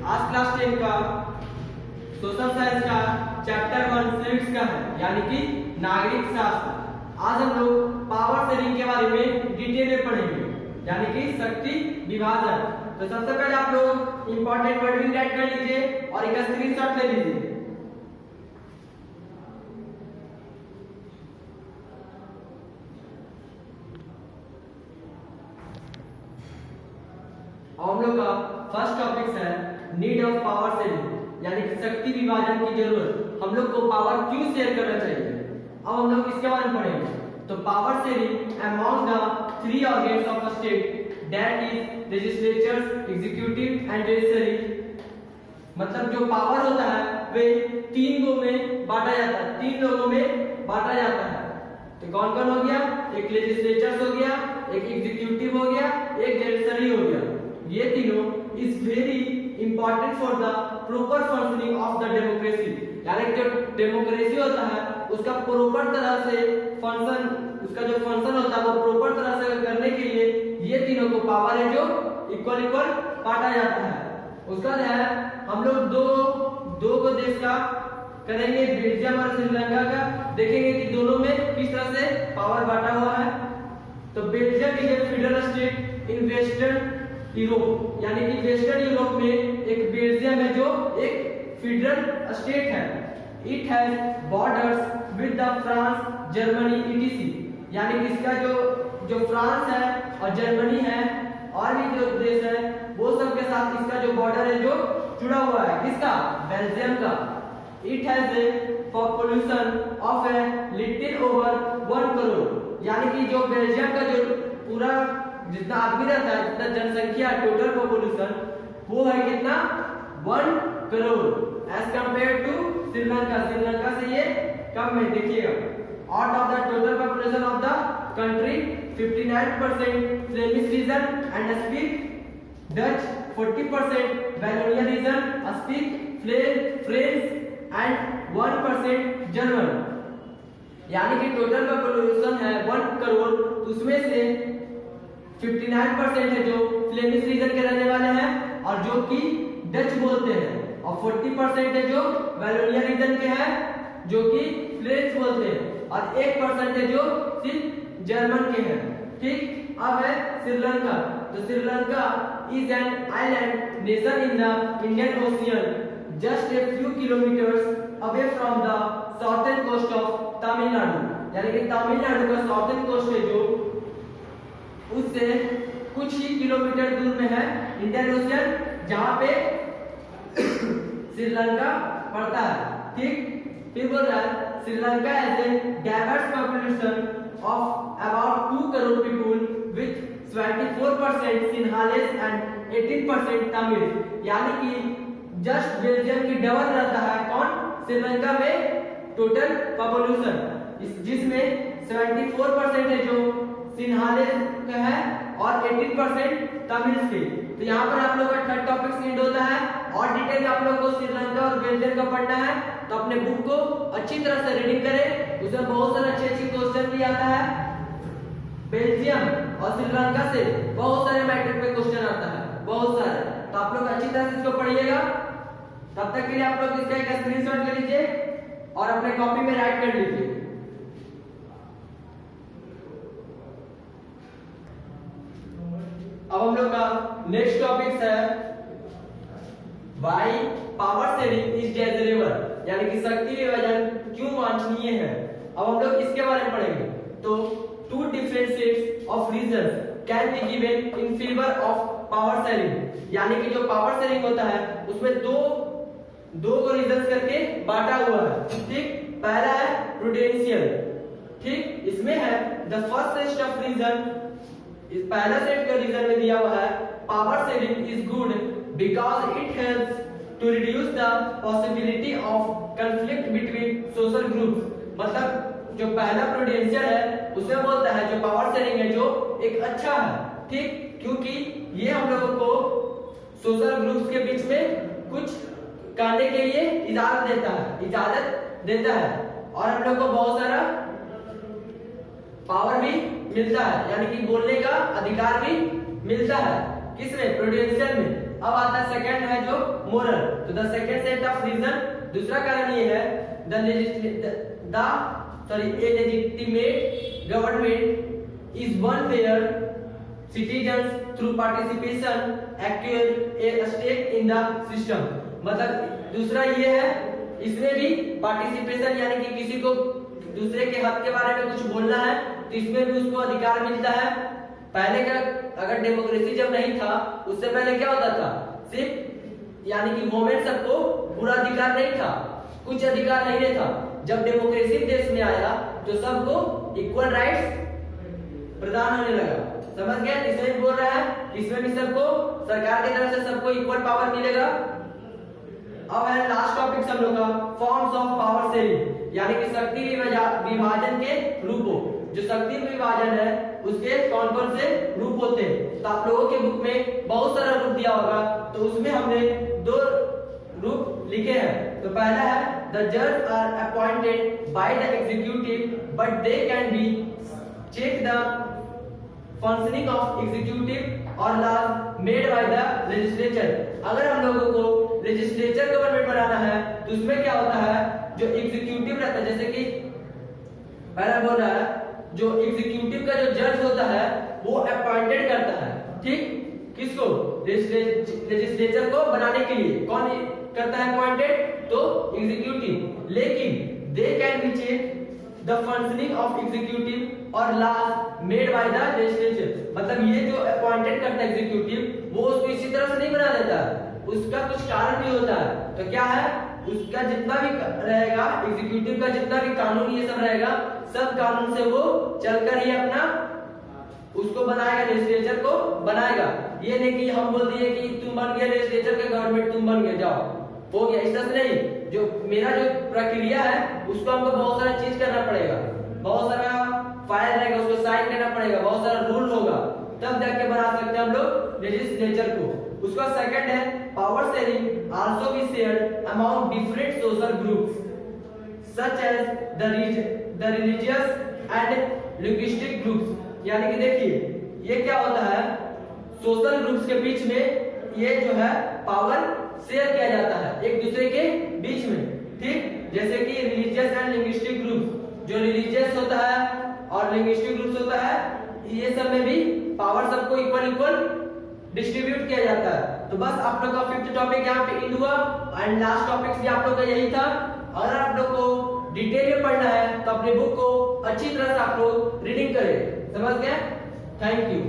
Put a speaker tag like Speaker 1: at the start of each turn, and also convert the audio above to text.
Speaker 1: आज क्लास 10 का social science का चैप्टर 1 सिविक्स का है, यानी कि नागरिक शास्त्र। आज हम लोग पावर शेयरिंग के बारे में डिटेल में पढ़ेंगे, यानी कि शक्ति विभाजन। तो सबसे पहले आप लोग इंपॉर्टेंट वर्ड भी राइट कर लीजिए और एक स्क्रीनशॉट ले लीजिए। हम लोग का फर्स्ट टॉपिक है नीड ऑफ पावर शेयरिंग, यानी कि शक्ति विभाजन की जरूरत। हम लोग को पावर क्यों शेयर करना चाहिए, अब हम लोग इसके बारे में पढ़ेंगे। तो power sharing among the three organs of a state, that is legislature, executive and judiciary. मतलब जो पावर होता है वे तीन गो में बांटा जाता है, तीन लोगों में बांटा जाता है। तो कौन कौन हो गया, एक लेजिस्लेचर हो गया, एक एग्जीक्यूटिव हो गया, एक जुडिशरी हो गया। ये तीनों is very important for the proper functioning of the democracy, यानी जो डेमोक्रेसी होता है उसका प्रॉपर तरह से फंक्शन, उसका जो फंक्शन होता है वो प्रॉपर तरह से करने के लिए ये तीनों को पावर है जो इक्वल इक्वल बांटा जाता है। उसका जो है हम लोग दो को देश का करेंगे, बेल्जियम और श्रीलंका का, देखेंगे कि दोनों में किस तरह से पावर बांटा हुआ है। तो Belgium is a federal state in western Europe, यानी कि वेस्टर्न यूरोप में एक बेल्जियम है जो एक फेडरल स्टेट है। It has borders with the France, Germany etc, यानी कि इसका जो फ्रांस है और जर्मनी है और भी जो देश है वो सब के साथ इसका जो बॉर्डर है जो जुड़ा हुआ है, किसका, बेल्जियम का। It has a population of a little over 1 crore, यानी कि जो बेल्जियम का जो पूरा जितना आदमी रहता है, जितना जनसंख्या टोटल पॉपुलेशन वो है कितना, 1 crore as compared to Sri Lanka. Sri Lanka से ये कम है। देखिएगा, out of the total population of the country 59% Flemish region and speak Dutch, 40% Wallonia region speak French and 1% German. यानी कि टोटल पॉपुलेशन है 1 करोड़, उसमें से 59% है जो फ्लेमिश रीजन के रहने वाले हैं और जो कि डच बोलते हैं, और 40% है जो वैलोनिया रीजन के हैं जो कि फ्रेंच बोलते हैं, और 1% है जो सिर्फ जर्मन के हैं। ठीक, अब है श्रीलंका। तो Sri Lanka is an island nation in the Indian ocean, just a few kilometres away from the southern coast of Tamil Nadu, यानी कि तमिलनाडु का साउथर्न कोस्ट है जो उससे कुछ ही किलोमीटर दूर में है इंडियन ओशियन, जहां पे श्रीलंका पड़ता है। ठीक, फिर बोल रहा है Sri Lanka has a diverse population of about 2 crore people with 74% Sinhalese and 18% Tamil, यानी कि जस्ट बेल्जियम की डबल रहता है कौन, श्रीलंका में टोटल पॉपुलेशन, जिसमें 74% है जो सिन्हालेस का है और 18% तमिल के। तो यहाँ पर आप लोग का थर्ड टॉपिक एंड होता है, और डिटेल आप लोग को श्रीलंका और बेल्जियम का पढ़ना है। तो अपने बुक को अच्छी तरह से रीडिंग करें, उसमें बहुत सारे अच्छे क्वेश्चन भी आता है। बेल्जियम और श्रीलंका से बहुत सारे मैटर पे क्वेश्चन आता है, बहुत सारे। तो आप लोग अच्छी तरह से इसको पढ़िएगा। तब तक के लिए आप लोग इसका एक स्क्रीनशॉट ले लीजिए और अपने कॉपी में राइट कर लीजिए। अब हम लोग का नेक्स्ट टॉपिक है why power sharing is desirable, यानी कि शक्ति विभाजन क्यों वांछनीय है। अब हम लोग इसके बारे में पढ़ेंगे। तो 2 different sets of reasons can be given in favour of power sharing, यानी कि जो पावर शेयरिंग होता है उसमें दो को रीजंस करके बांटा हुआ है। ठीक, पहला है प्रूडेंशियल। ठीक, इसमें है the first set of reason, इस पहला सेट का रीजन में दिया हुआ है power sharing is good because it helps to reduce the possibility of conflict between social groups. मतलब जो पहला प्रूडेंशियल है उसमें बोलता है जो पावर शेयरिंग है जो एक अच्छा है। ठीक, क्योंकि ये हम लोगों को सोशल ग्रुप्स के बीच में कुछ करने के लिए इजाजत देता है और हम लोग को बहुत सारा पावर भी मिलता है, यानी कि बोलने का अधिकार भी मिलता है। किसमें, प्रूडेंशियल में। अब आता है सेकंड है जो मोरल। तो the second set of reason, दूसरा कारण ये है the a legitimate government is one where citizens through participation acquire a stake in the system। मतलब दूसरा ये है, इसमें भी पार्टिसिपेशन यानी कि किसी को दूसरे के हक के बारे में कुछ बोलना है तो इसमें भी उसको अधिकार मिलता है। पहले का अगर डेमोक्रेसी जब नहीं था, उससे पहले क्या होता था, सिर्फ यानी कि वोमेन सबको पूरा अधिकार नहीं था, कुछ अधिकार नहीं था। जब डेमोक्रेसी देश में आया तो सबको इक्वल राइट्स प्रदान होने लगा। समझ गए? इसमें भी बोल रहा है, इसमें भी सबको सरकार की तरफ से सबको इक्वल पावर मिलेगा। अब है लास्ट टॉपिक हम लोग का फॉर्म्स ऑफ पावर शेयरिंग, यानी कि शक्ति विभाजन के रूपों। जो शक्ति विभाजन है उसके कौन कौन से रूप होते हैं, तो आप लोगों के बुक में बहुत सारा रूप दिया होगा, तो उसमें हमने 2 रूप लिखे हैं। तो पहला है द जज are appointed by the executive but they can be check the functioning of executive और laws made by the legislature. अगर हम लोगों को लेजिस्लेचर गवर्नमेंट बनाना है तो उसमें क्या होता है, जो एग्जीक्यूटिव रहता है, जैसे कि पहला बोल रहा है जो एग्जीक्यूटिव का जो जज होता है वो अपॉइंटेड करता है, ठीक, किसको, लेजिस्लेचर को बनाने के लिए। कौन करता है अपॉइंटेड, तो एग्जीक्यूटिव। लेकिन they can be check the functioning of executive और laws made by the legislature. मतलब ये जो अपॉइंटेड करता है एग्जीक्यूटिव, वो उसको इसी तरह से नहीं बना देता, उसका कुछ कारण भी होता है। तो क्या है, उसका जितना भी रहेगा, एग्जीक्यूटिव का जितना भी कानून ये सब रहेगा, सब कानून से वो चलकर ही अपना उसको बनाएगा, लेजिस्लेचर को बनाएगा। ये नहीं कि हम बोल दिए कि तुम बन गए लेजिस्लेचर के गवर्नमेंट, तुम बन गए, जाओ हो गया, इस तरह से नहीं। जो मेरा जो प्रक्रिया है उसको हमको बहुत सारा चीज करना पड़ेगा, बहुत सारा फाइल रहेगा, उसको साइन करना पड़ेगा, बहुत सारा रूल होगा, तब जाके बना सकते हैं हम लोग लेजिस्लेचर को। उसका सेकंड है power sharing also be shared among different social groups such as the religious and linguistic groups. यानी कि देखिए ये क्या होता है, सोशल ग्रुप्स के बीच में ये जो है पावर शेयर किया जाता है एक दूसरे के बीच में, ठीक। जैसे कि रिलीजियस एंड लिंग्विस्टिक ग्रुप्स, जो रिलीजियस होता है और लिंग्विस्टिक ग्रुप्स होता है, ये सब में भी पावर सबको इक्वल डिस्ट्रीब्यूट किया जाता है। तो बस आप लोग का 5th टॉपिक यहाँ पे एंड हुआ एंड लास्ट टॉपिक भी आप लोग का यही था। अगर आप लोग को डिटेल में पढ़ना है तो अपने बुक को अच्छी तरह से आप लोग रीडिंग करें। समझ गए? Thank you.